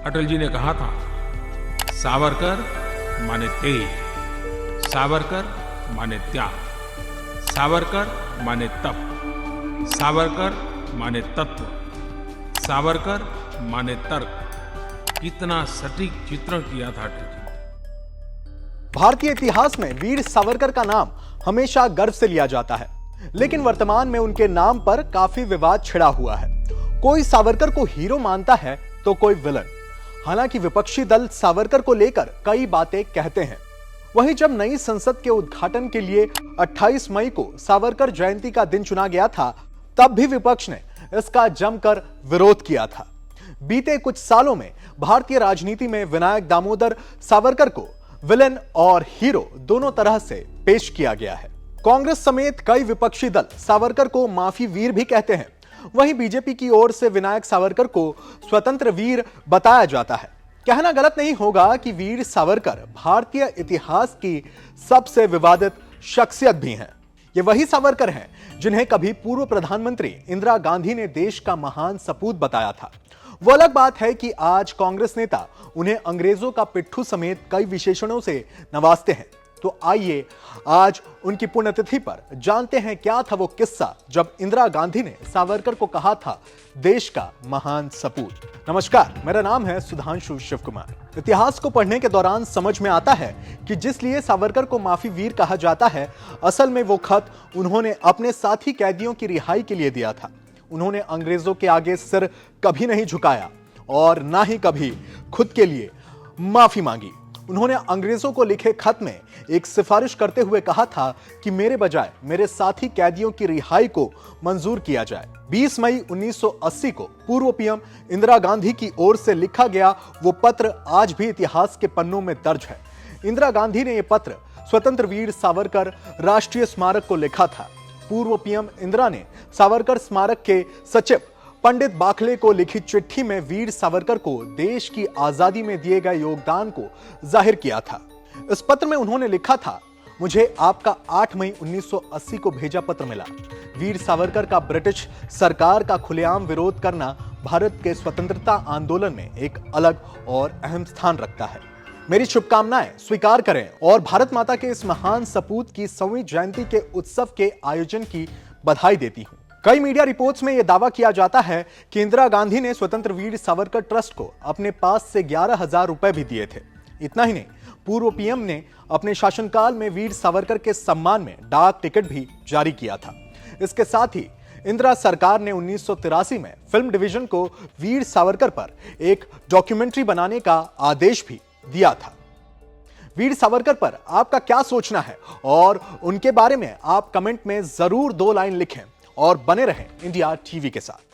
अटल जी ने कहा था, सावरकर माने तेज, सावरकर माने त्याग, सावरकर माने तप, सावरकर माने तत्व, सावरकर माने तर्क। कितना सटीक चित्रण किया था अटल जी। भारतीय इतिहास में वीर सावरकर का नाम हमेशा गर्व से लिया जाता है, लेकिन वर्तमान में उनके नाम पर काफी विवाद छिड़ा हुआ है। कोई सावरकर को हीरो मानता है तो कोई विलन। हालांकि विपक्षी दल सावरकर को लेकर कई बातें कहते हैं। वहीं जब नई संसद के उद्घाटन के लिए 28 मई को सावरकर जयंती का दिन चुना गया था, तब भी विपक्ष ने इसका जमकर विरोध किया था। बीते कुछ सालों में भारतीय राजनीति में विनायक दामोदर सावरकर को विलेन और हीरो दोनों तरह से पेश किया गया है। कांग्रेस समेत कई विपक्षी दल सावरकर को माफी वीर भी कहते हैं। वहीं बीजेपी की ओर से विनायक सावरकर को स्वतंत्र वीर बताया जाता है। कहना गलत नहीं होगा कि वीर सावरकर भारतीय इतिहास की सबसे विवादित शख्सियत भी हैं। ये वही सावरकर हैं जिन्हें कभी पूर्व प्रधानमंत्री इंदिरा गांधी ने देश का महान सपूत बताया था। वो अलग बात है कि आज कांग्रेस नेता उन्हें अंग्रेजों का पिट्ठू समेत कई विशेषणों से नवाजते हैं। तो आइए आज उनकी पुण्यतिथि पर जानते हैं क्या था वो किस्सा जब इंदिरा गांधी ने सावरकर को कहा था देश का महान सपूत। नमस्कार, मेरा नाम है सुधांशु शिव कुमार। इतिहास को पढ़ने के दौरान समझ में आता है कि जिस लिए सावरकर को माफी वीर कहा जाता है, असल में वो खत उन्होंने अपने साथी कैदियों की रिहाई के लिए दिया था। उन्होंने अंग्रेजों के आगे सिर कभी नहीं झुकाया और ना ही कभी खुद के लिए माफी मांगी। उन्होंने अंग्रेजों को लिखे खत में एक सिफारिश करते हुए कहा था कि मेरे बजाय मेरे साथी कैदियों की रिहाई को मंजूर किया जाए। 20 मई 1980 को पूर्व पीएम इंदिरा गांधी की ओर से लिखा गया वो पत्र आज भी इतिहास के पन्नों में दर्ज है। इंदिरा गांधी ने यह पत्र स्वतंत्र वीर सावरकर राष्ट्रीय स्मारक को लिखा था। पूर्व पीएम इंदिरा ने सावरकर स्मारक के सचिव पंडित बाखले को लिखी चिट्ठी में वीर सावरकर को देश की आजादी में दिए गए योगदान को जाहिर किया था। इस पत्र में उन्होंने लिखा था, मुझे आपका 8 मई 1980 को भेजा पत्र मिला। वीर सावरकर का ब्रिटिश सरकार का खुलेआम विरोध करना भारत के स्वतंत्रता आंदोलन में एक अलग और अहम स्थान रखता है। मेरी शुभकामनाएं स्वीकार करें और भारत माता के इस महान सपूत की 100वीं जयंती के उत्सव के आयोजन की बधाई देती हूं। कई मीडिया रिपोर्ट्स में यह दावा किया जाता है कि इंदिरा गांधी ने स्वतंत्र वीर सावरकर ट्रस्ट को अपने पास से 11,000 रुपए भी दिए थे। इतना ही नहीं, पूर्व पीएम ने अपने शासनकाल में वीर सावरकर के सम्मान में डाक टिकट भी जारी किया था। इसके साथ ही इंदिरा सरकार ने 1983 में फिल्म डिवीजन को वीर सावरकर पर एक डॉक्यूमेंट्री बनाने का आदेश भी दिया था। वीर सावरकर पर आपका क्या सोचना है और उनके बारे में आप कमेंट में जरूर 2 लाइन लिखें और बने रहें इंडिया टीवी के साथ।